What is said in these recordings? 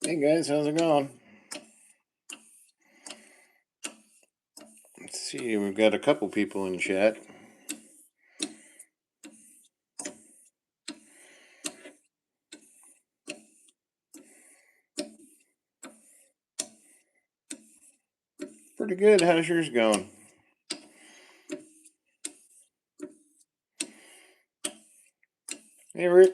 Hey guys, how's it going? Let's see, we've got a couple people in chat. Pretty good. How's yours going? Hey Rick.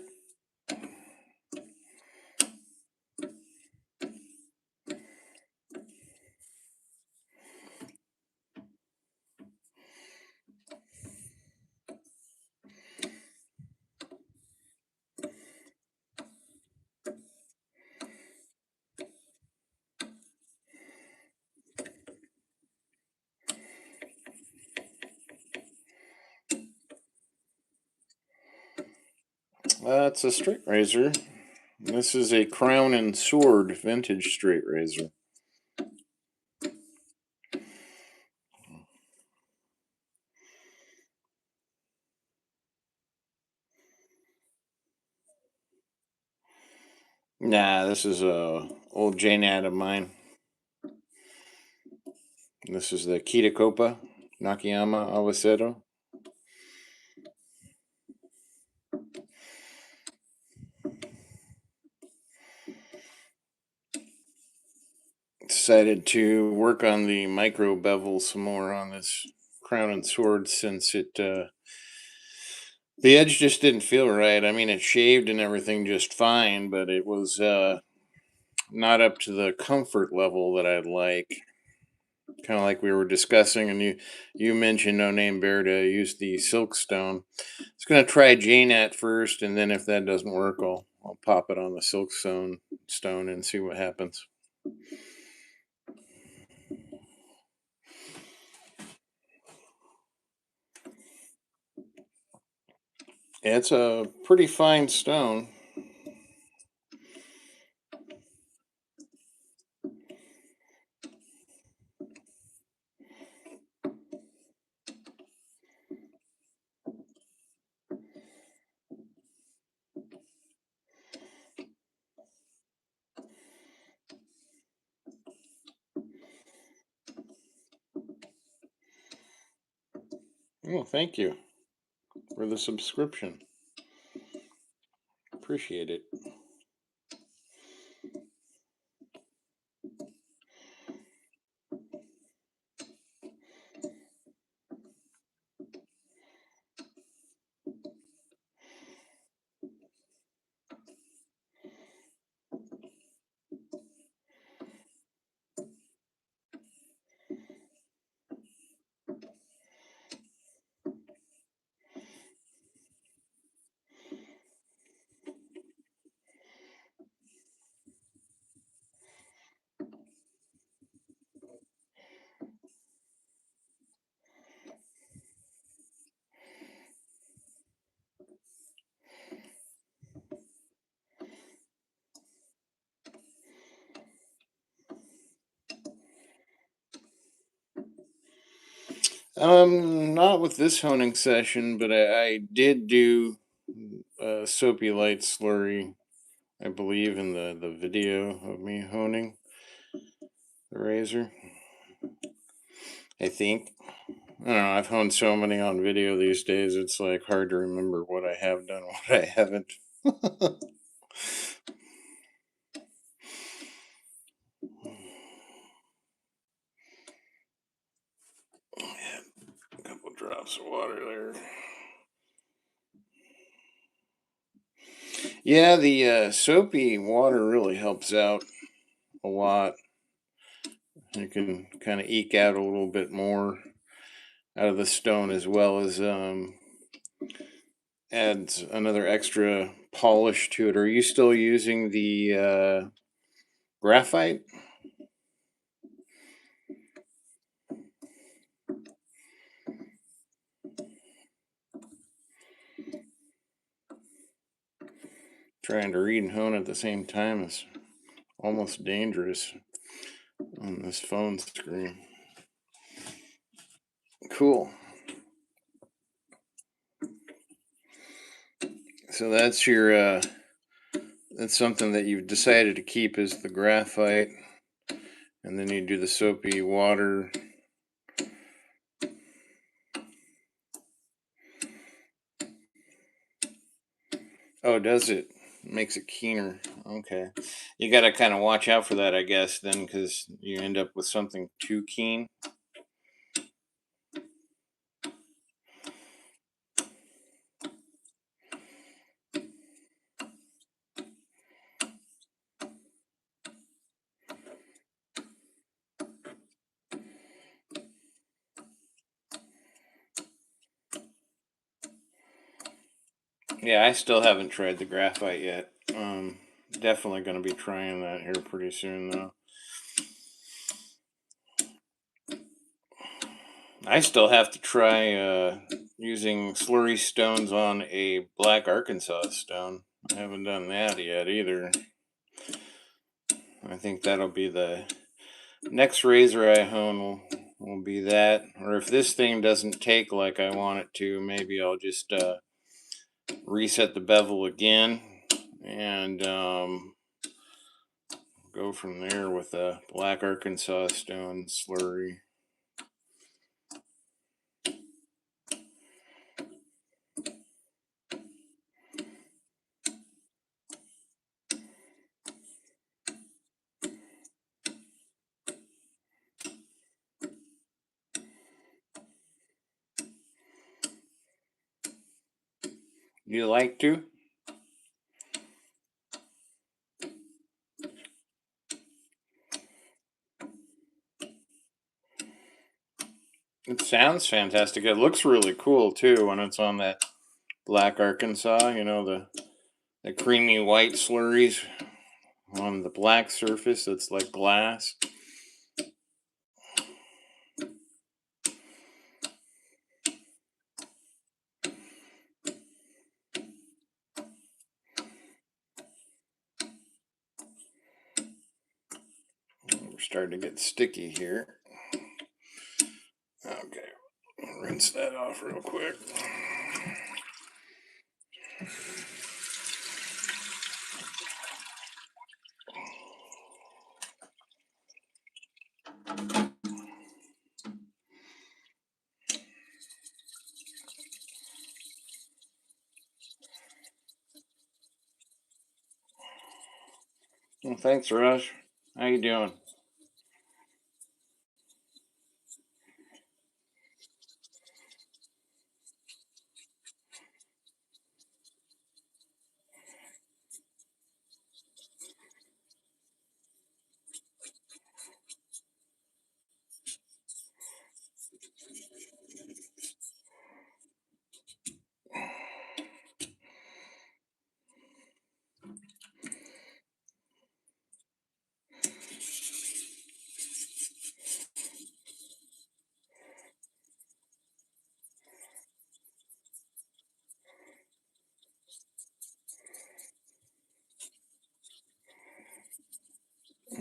It's a straight razor. This is a Crown and Sword vintage straight razor. Nah, this is a old JNAT of mine. This is the Kitakopa Nakayama Awaseto. Decided to work on the micro bevel some more on this Crown and Sword since the edge just didn't feel right. I mean, it shaved and everything just fine, but it was not up to the comfort level that I'd like. Kind of like we were discussing, and you mentioned No Name Bear to use the Silkstone. It's going to try JNet first, and then if that doesn't work, I'll pop it on the Silkstone and see what happens. It's a pretty fine stone. Oh, thank you for the subscription. Appreciate it. Not with this honing session, but I did do soapy light slurry, I believe, in the video of me honing the razor. I think. I don't know. I've honed so many on video these days. It's like hard to remember what I have done, what I haven't. A couple drops of water there. Yeah, the soapy water really helps out a lot. You can kind of eke out a little bit more out of the stone, as well as adds another extra polish to it. Are you still using the graphite? Trying to read and hone at the same time is almost dangerous on this phone screen. Cool. So that's your That's something that you've decided to keep is the graphite, and then you do the soapy water. Oh, does it? Makes it keener. Okay. You got to kind of watch out for that, I guess, then, because you end up with something too keen. Yeah, I still haven't tried the graphite yet. Definitely going to be trying that here pretty soon, though. I still have to try using slurry stones on a black Arkansas stone. I haven't done that yet either. I think that'll be the next razor I hone will be that. Or if this thing doesn't take like I want it to, maybe I'll just reset the bevel again and go from there with a black Arkansas stone slurry. You like to? It sounds fantastic. It looks really cool too when it's on that black Arkansas. You know, the creamy white slurries on the black surface that's like glass. We're starting to get sticky here. Okay, rinse that off real quick. Well, thanks, Rush. How you doing?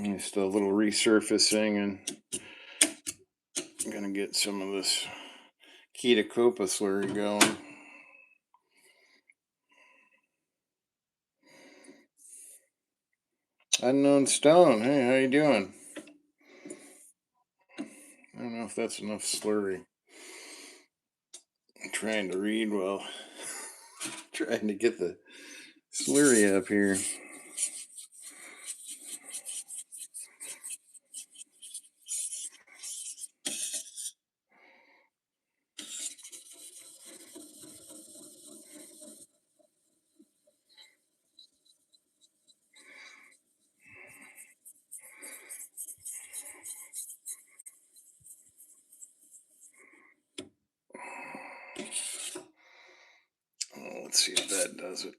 Just a little resurfacing, and I'm gonna get some of this Ketocopa slurry going. Unknown Stone. Hey, how you doing? I don't know if that's enough slurry. I'm trying to read while trying to get the slurry up here. Oh, let's see if that does it.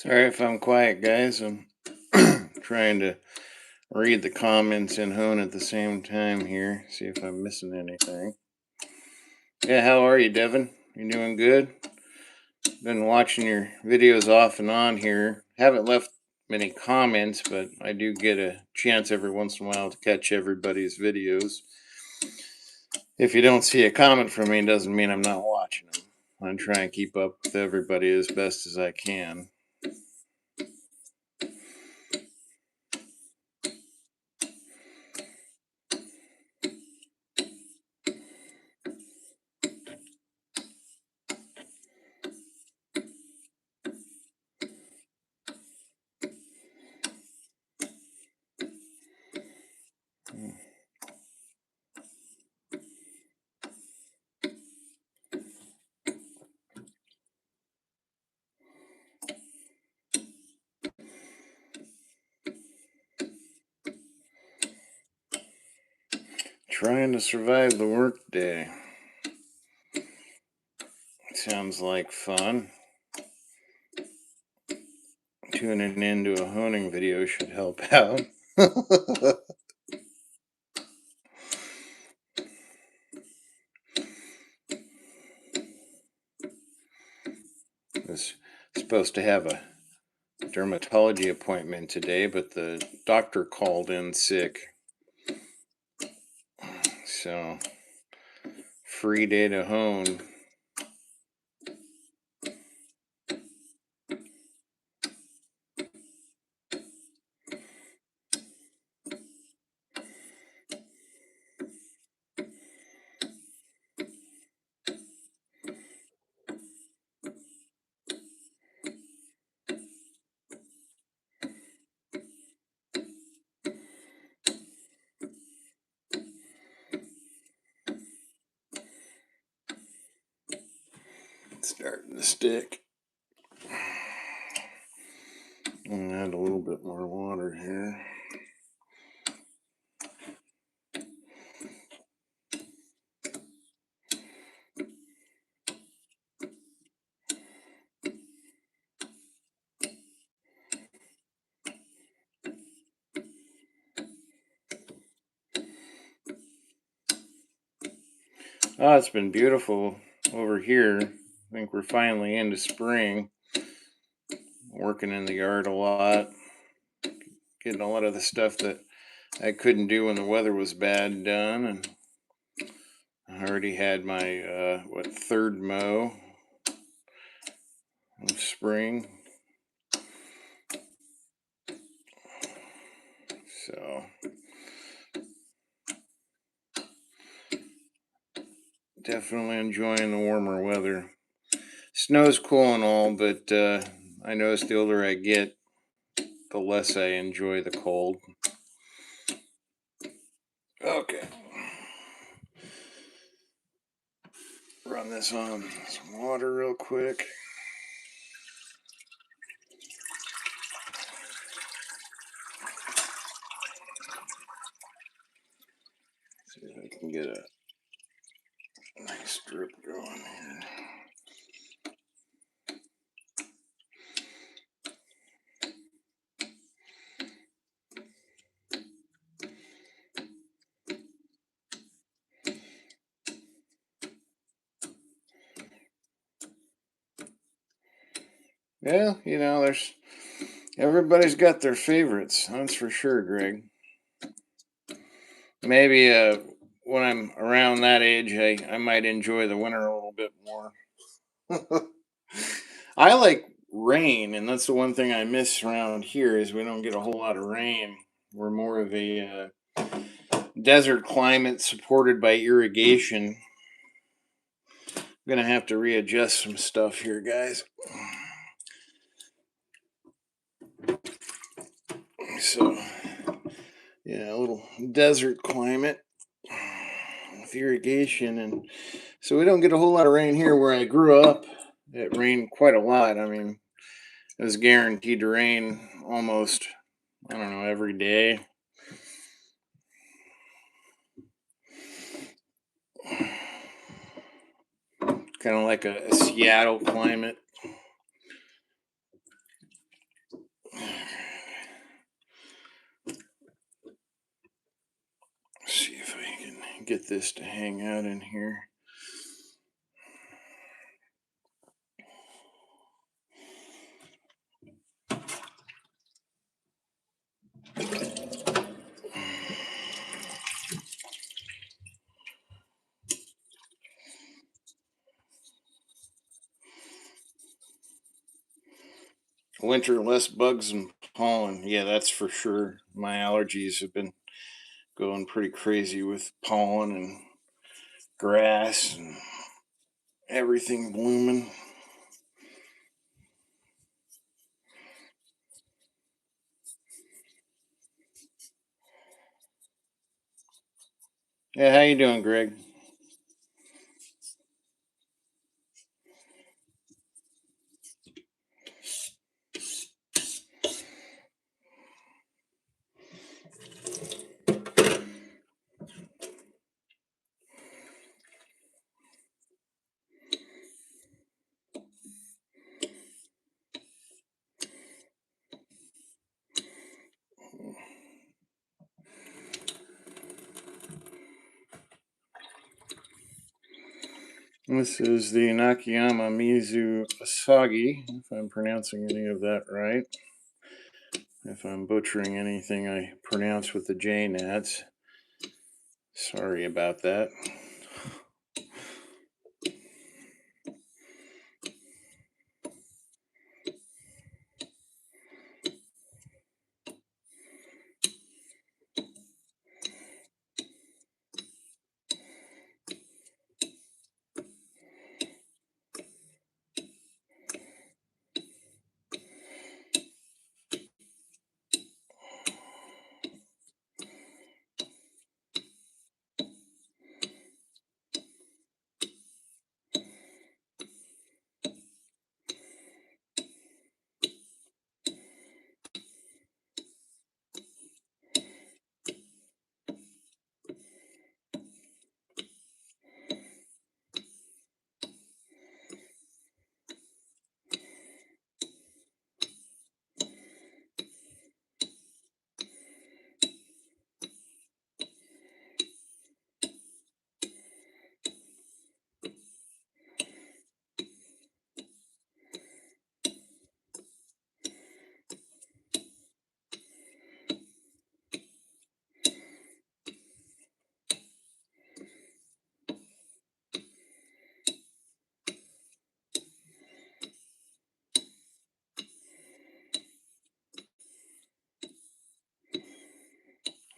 Sorry if I'm quiet, guys. I'm trying to read the comments and hone at the same time here. See if I'm missing anything. Yeah, how are you, Devin? You doing good? Been watching your videos off and on here. Haven't left many comments, but I do get a chance every once in a while to catch everybody's videos. If you don't see a comment from me, it doesn't mean I'm not watching them. I try and keep up with everybody as best as I can. Trying to survive the workday. Sounds like fun. Tuning into a honing video should help out. Was supposed to have a dermatology appointment today, but the doctor called in sick. So, free day to hone. It's starting to stick. I'm gonna add a little bit more water here. Oh, it's been beautiful over here. I think we're finally into spring. Working in the yard a lot. Getting a lot of the stuff that I couldn't do when the weather was bad done. And I already had my, third mow of spring. So, definitely enjoying the warmer weather. Snow's cool and all, but I notice the older I get, the less I enjoy the cold. Okay. Run this on some water real quick. See if I can get a nice drip going here. Yeah, there's everybody's got their favorites. That's for sure, Greg. Maybe when I'm around that age, I might enjoy the winter a little bit more. I like rain, and that's the one thing I miss around here is we don't get a whole lot of rain. We're more of a desert climate supported by irrigation. I'm gonna have to readjust some stuff here, guys. So, yeah, a little desert climate with irrigation, and so we don't get a whole lot of rain here. Where I grew up, it rained quite a lot. I mean, it was guaranteed to rain almost, I don't know, every day. Kind of like a Seattle climate. this to hang out in here. Winter, less bugs and pollen. Yeah, that's for sure. My allergies have been going pretty crazy with pollen and grass and everything blooming. Yeah, how you doing, Greg? This is the Nakayama Mizu Asagi, if I'm pronouncing any of that right. If I'm butchering anything I pronounce with the J nats, sorry about that.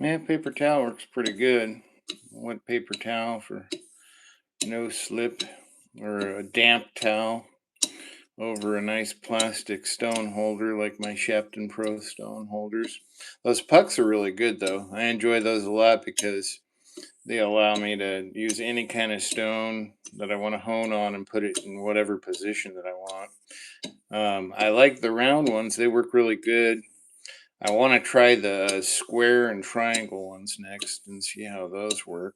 Yeah, paper towel works pretty good. Wet paper towel for no slip, or a damp towel over a nice plastic stone holder like my Shepton Pro stone holders. Those pucks are really good though. I enjoy those a lot because they allow me to use any kind of stone that I want to hone on and put it in whatever position that I want. I like the round ones, they work really good. I want to try the square and triangle ones next and see how those work.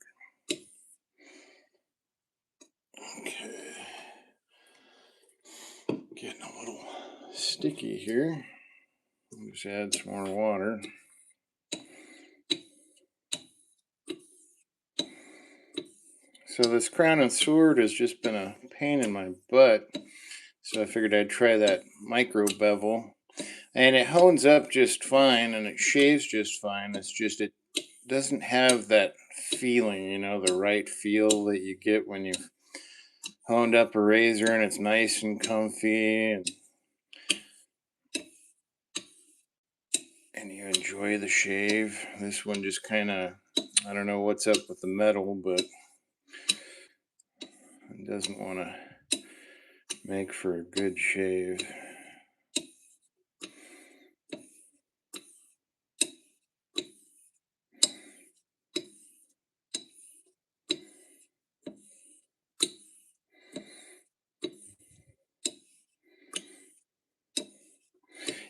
Okay. Getting a little sticky here. Just add some more water. So this crown and sword has just been a pain in my butt. So I figured I'd try that micro bevel. And it hones up just fine and it shaves just fine. It's just it doesn't have that feeling, the right feel that you get when you've honed up a razor and it's nice and comfy and you enjoy the shave. This one just kind of, I don't know what's up with the metal, but it doesn't want to make for a good shave.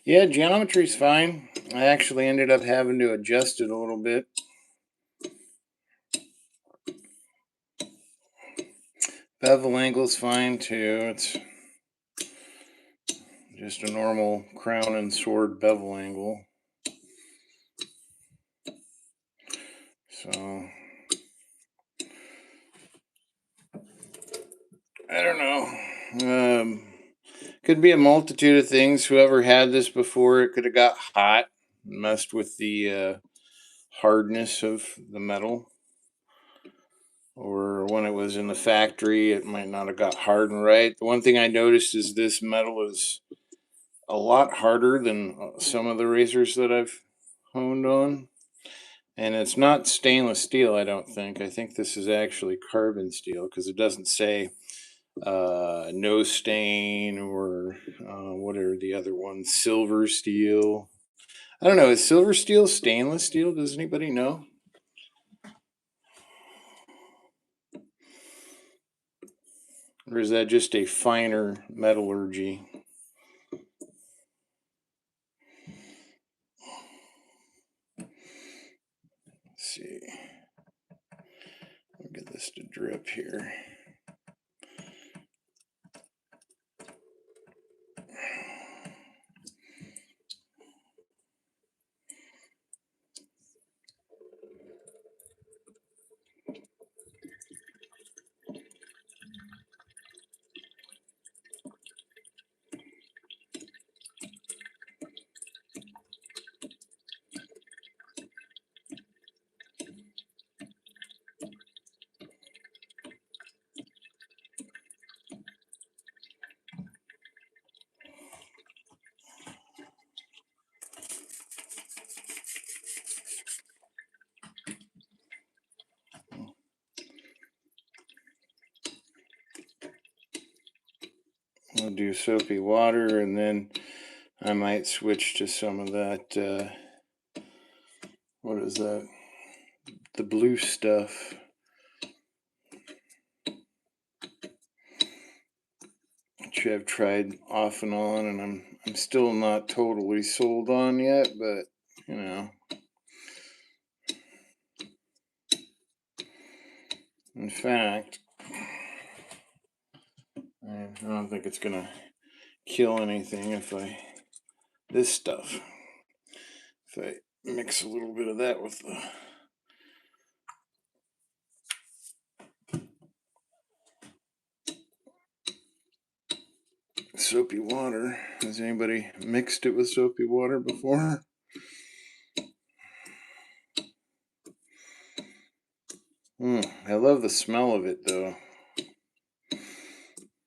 Yeah, geometry's fine. I actually ended up having to adjust it a little bit. Bevel angle's fine too. It's just a normal crown and sword bevel angle. So I don't know. Could be a multitude of things. Whoever had this before, it could have got hot, messed with the hardness of the metal, or when it was in the factory, it might not have got hardened right. The one thing I noticed is this metal is a lot harder than some of the razors that I've honed on. And it's not stainless steel, I don't think. I think this is actually carbon steel because it doesn't say no stain or what are the other ones? Silver steel. I don't know. Is silver steel stainless steel? Does anybody know? Or is that just a finer metallurgy? Let's see. I'll get this to drip here. I'll do soapy water, and then I might switch to some of that. What is that? The blue stuff. Which I've tried off and on, and I'm still not totally sold on yet, but you know. In fact, I don't think it's gonna kill anything if this stuff, if I mix a little bit of that with the soapy water. Has anybody mixed it with soapy water before? I love the smell of it though.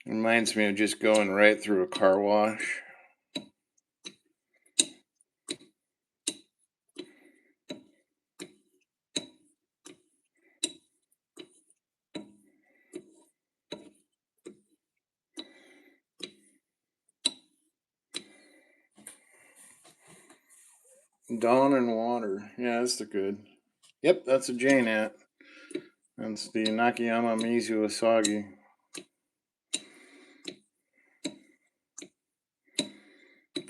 Reminds me of just going right through a car wash. Dawn and water. Yeah, that's the good. Yep, that's a JNAT. That's the Nakayama Mizu Asagi.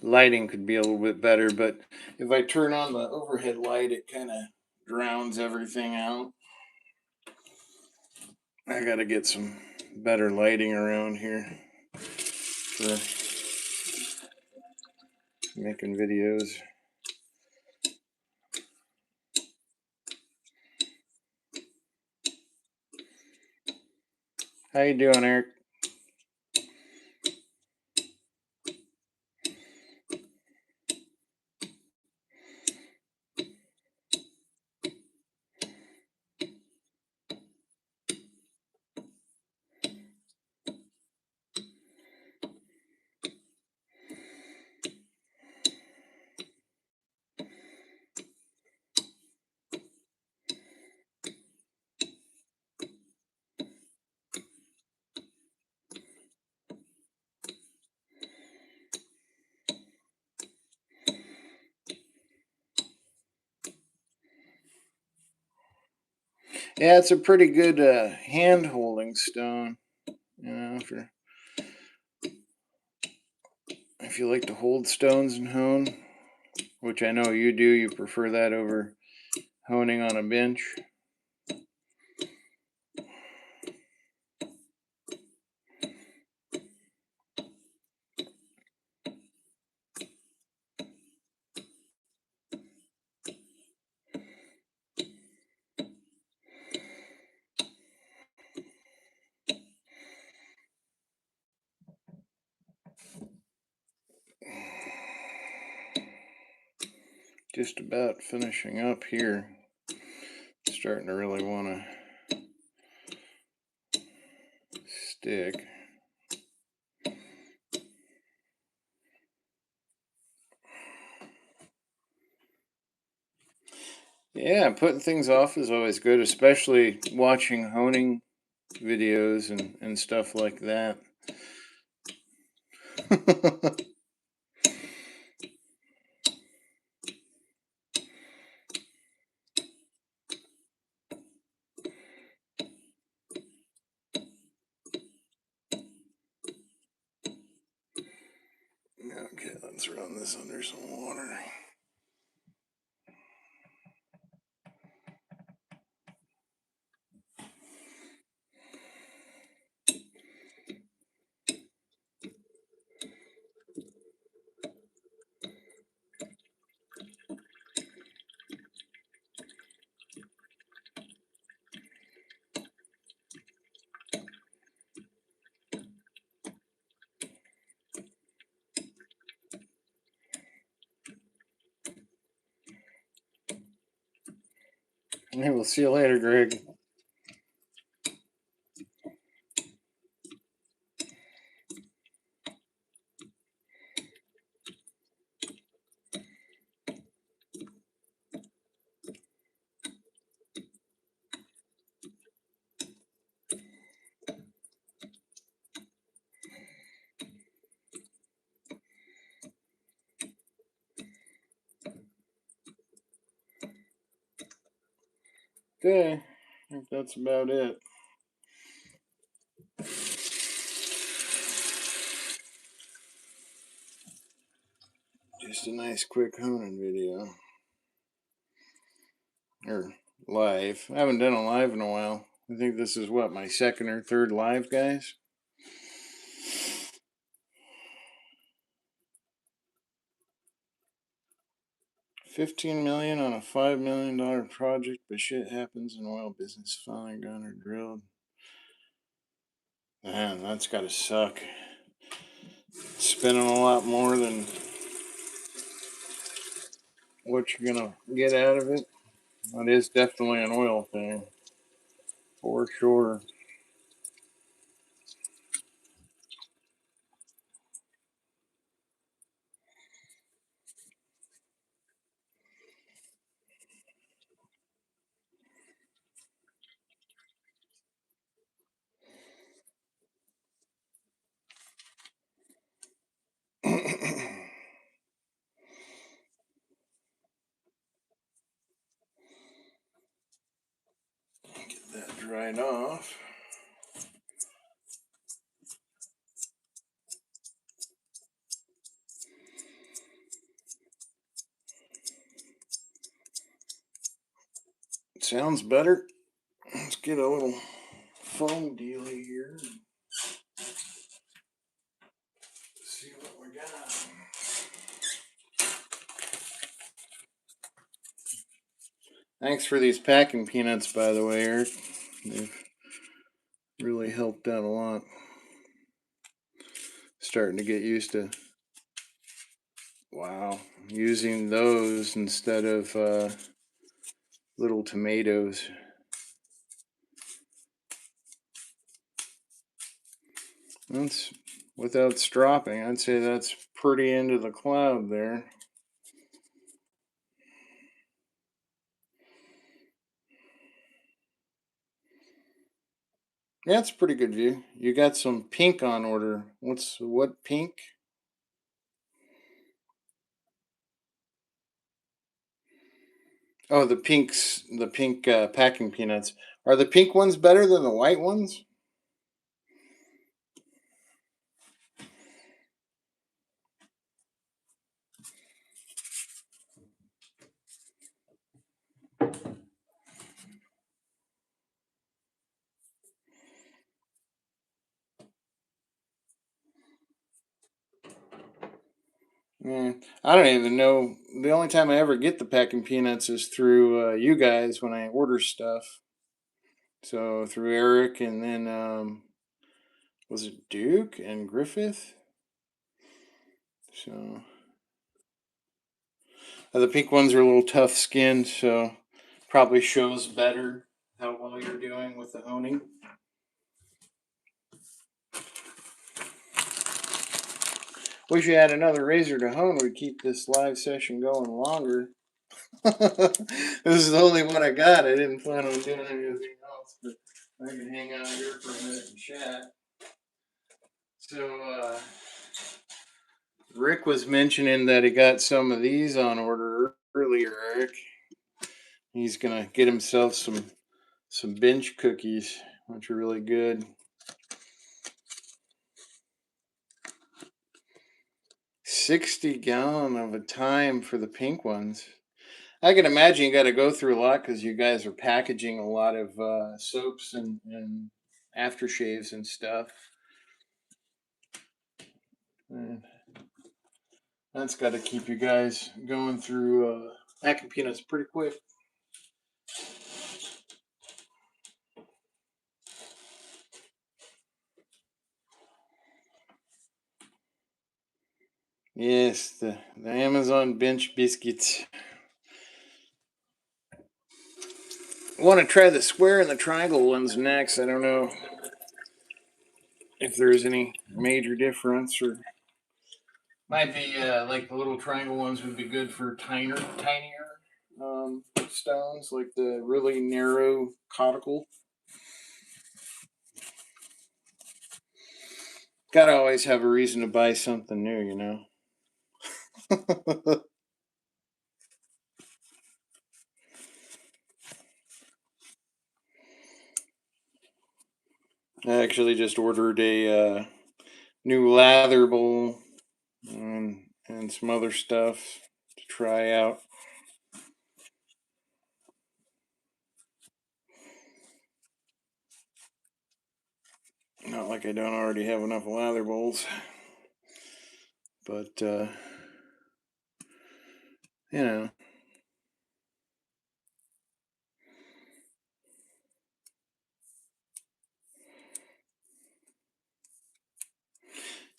Lighting could be a little bit better, but if I turn on the overhead light, it kind of drowns everything out. I gotta get some better lighting around here for making videos. How you doing, Eric? Yeah, it's a pretty good hand holding stone. You know, if you like to hold stones and hone, which I know you do, you prefer that over honing on a bench. just about finishing up here. Starting to really want to stick. Yeah, putting things off is always good, especially watching honing videos and stuff like that. Okay, let's run this under some water. Hey, we'll see you later, Greg. Okay, I think that's about it. Just a nice quick honing video. Or live. I haven't done a live in a while. I think this is what, my second or third live, guys? $15 million on a $5 million project, but shit happens in oil business. Finally done or drilled. Man, that's gotta suck. Spending a lot more than what you're gonna get out of it. That is definitely an oil thing. For sure. Get that dried off. Sounds better. Let's get a little foam dealy here. See what we got. Thanks for these packing peanuts, by the way, Eric. They've really helped out a lot. Starting to get used to, wow, using those instead of little tomatoes. That's without stropping. I'd say that's pretty into the cloud there. Yeah, it's a pretty good view. You got some pink on order. What pink? Oh, the pink packing peanuts. Are the pink ones better than the white ones? Yeah, I don't even know. The only time I ever get the packing peanuts is through you guys when I order stuff. So through Eric, and then was it Duke and Griffith? So The pink ones are a little tough skinned, so probably shows better how well you're doing with the honing. Wish you had another razor to hone. We'd keep this live session going longer. This is the only one I got. I didn't plan on doing anything else, but I can hang out here for a minute and chat. So, Rick was mentioning that he got some of these on order earlier, Eric. He's gonna get himself some bench cookies, which are really good. 60 gallon of a time for the pink ones. I can imagine you got to go through a lot because you guys are packaging a lot of soaps and aftershaves and stuff. And that's got to keep you guys going through packing peanuts pretty quick. Yes, the Amazon bench biscuits. I want to try the square and the triangle ones next. I don't know if there's any major difference, or might be like the little triangle ones would be good for tinier stones, like the really narrow conical. Gotta always have a reason to buy something new, you know. I actually just ordered a new lather bowl and some other stuff to try out. Not like I don't already have enough lather bowls, but you know.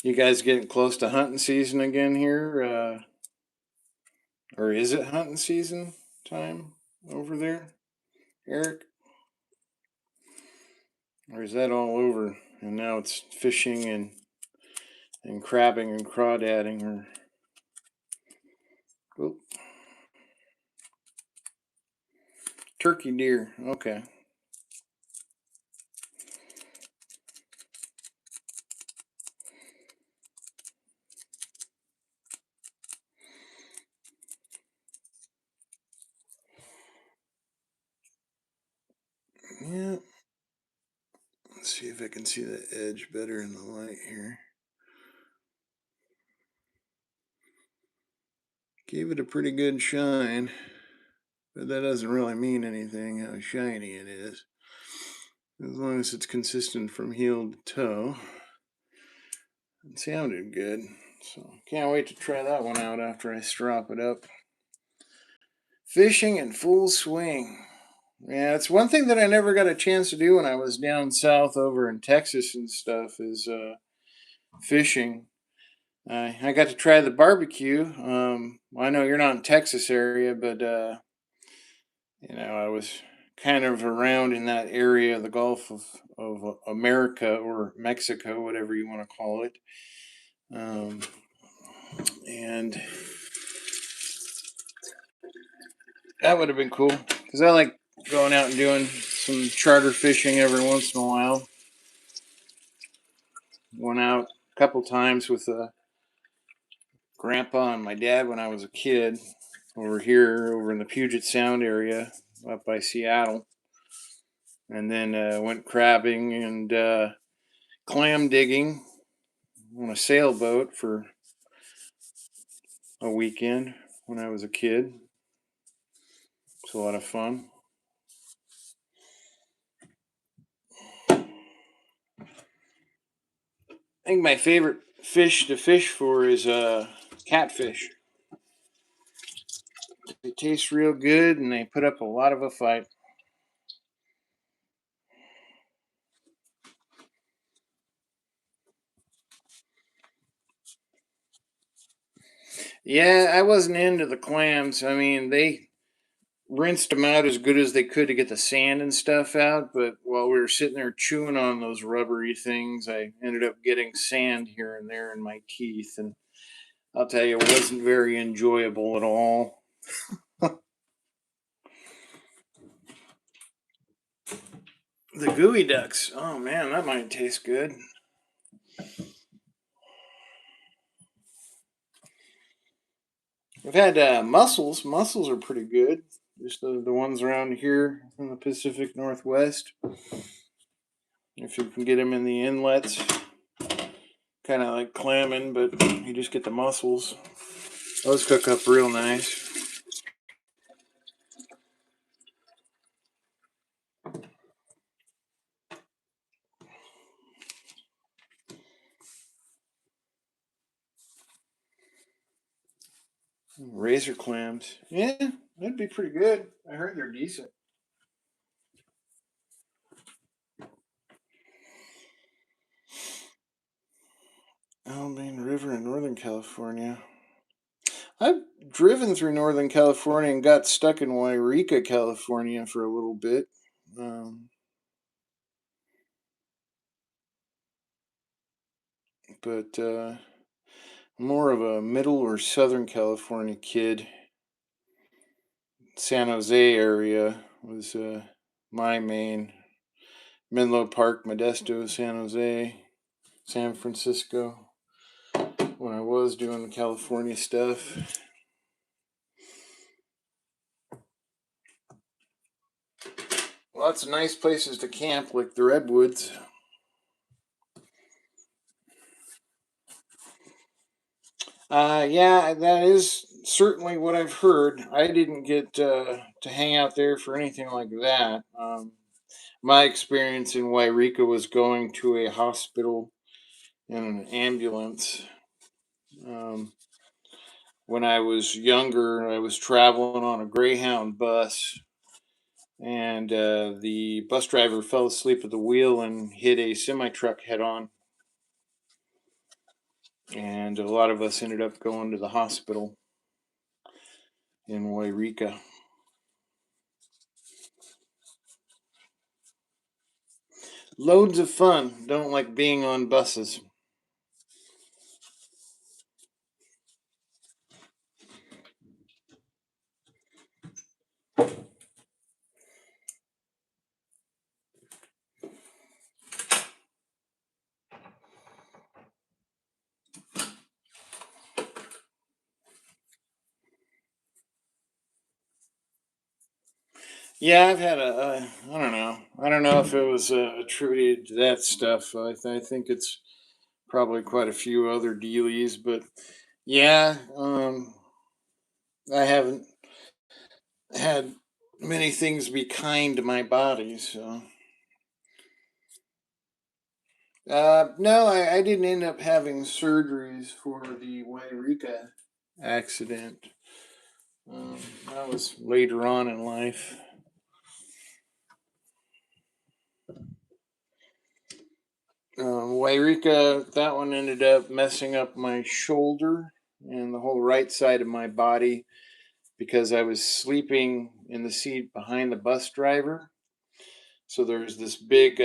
You guys getting close to hunting season again here? Or is it hunting season time over there, Eric? Or is that all over and now it's fishing and crabbing and crawdadding or oh, turkey deer? Okay. Yeah. Let's see if I can see the edge better in the light here. Gave it a pretty good shine, but that doesn't really mean anything how shiny it is. As long as it's consistent from heel to toe. It sounded good. So can't wait to try that one out after I strop it up. Fishing in full swing. Yeah, it's one thing that I never got a chance to do when I was down south over in Texas and stuff is fishing. I got to try the barbecue. I know you're not in Texas area, but I was kind of around in that area of the Gulf of America or Mexico, whatever you want to call it. And that would have been cool because I like going out and doing some charter fishing every once in a while. Went out a couple times with grandpa and my dad when I was a kid over in the Puget Sound area up by Seattle. And then went crabbing and clam digging on a sailboat for a weekend when I was a kid. It's a lot of fun. I think my favorite fish to fish for is catfish. They taste real good and they put up a lot of a fight. Yeah, I wasn't into the clams. I mean, they rinsed them out as good as they could to get the sand and stuff out, but while we were sitting there chewing on those rubbery things, I ended up getting sand here and there in my teeth, and I'll tell you, it wasn't very enjoyable at all. The gooey ducks. Oh man, that might taste good. I've had mussels. Mussels are pretty good. Just the ones around here in the Pacific Northwest. If you can get them in the inlets, kind of like clamming, but you just get the mussels. Those cook up real nice. Razor clams. Yeah, that'd be pretty good. I heard they're decent. Alamane River in Northern California. I've driven through Northern California and got stuck in Wairika, California for a little bit. Um, but more of a middle or Southern California kid. San Jose area was my main. Menlo Park, Modesto, San Jose, San Francisco. When I was doing the California stuff. Lots of nice places to camp, like the Redwoods. Yeah, that is certainly what I've heard. I didn't get to hang out there for anything like that. My experience in Wairika was going to a hospital in an ambulance. Um, when I was younger, I was traveling on a Greyhound bus, and the bus driver fell asleep at the wheel and hit a semi truck head on. And a lot of us ended up going to the hospital in Wairika. Loads of fun. Don't like being on buses. Yeah, I've had I don't know. I don't know if it was attributed to that stuff. I think it's probably quite a few other dealies, but yeah, I haven't had many things be kind to my body. So, no, I didn't end up having surgeries for the Wairika accident. That was later on in life. Wairika, that one ended up messing up my shoulder and the whole right side of my body because I was sleeping in the seat behind the bus driver. So there's this big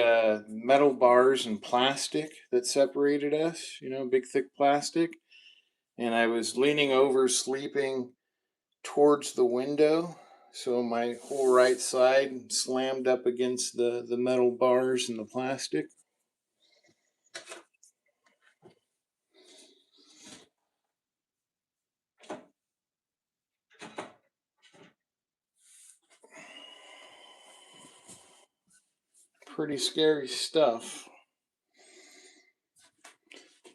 metal bars and plastic that separated us, big thick plastic. And I was leaning over, sleeping towards the window. So my whole right side slammed up against the metal bars and the plastic. Pretty scary stuff.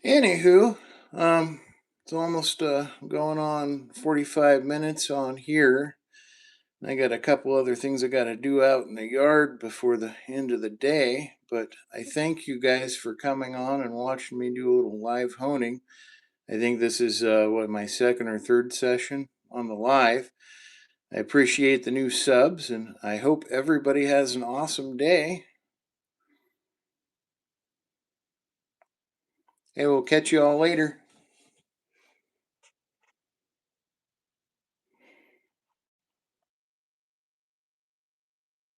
Anywho, it's almost going on 45 minutes on here. I got a couple other things I got to do out in the yard before the end of the day, but I thank you guys for coming on and watching me do a little live honing. I think this is my second or third session on the live. I appreciate the new subs, and I hope everybody has an awesome day. Hey, we'll catch you all later.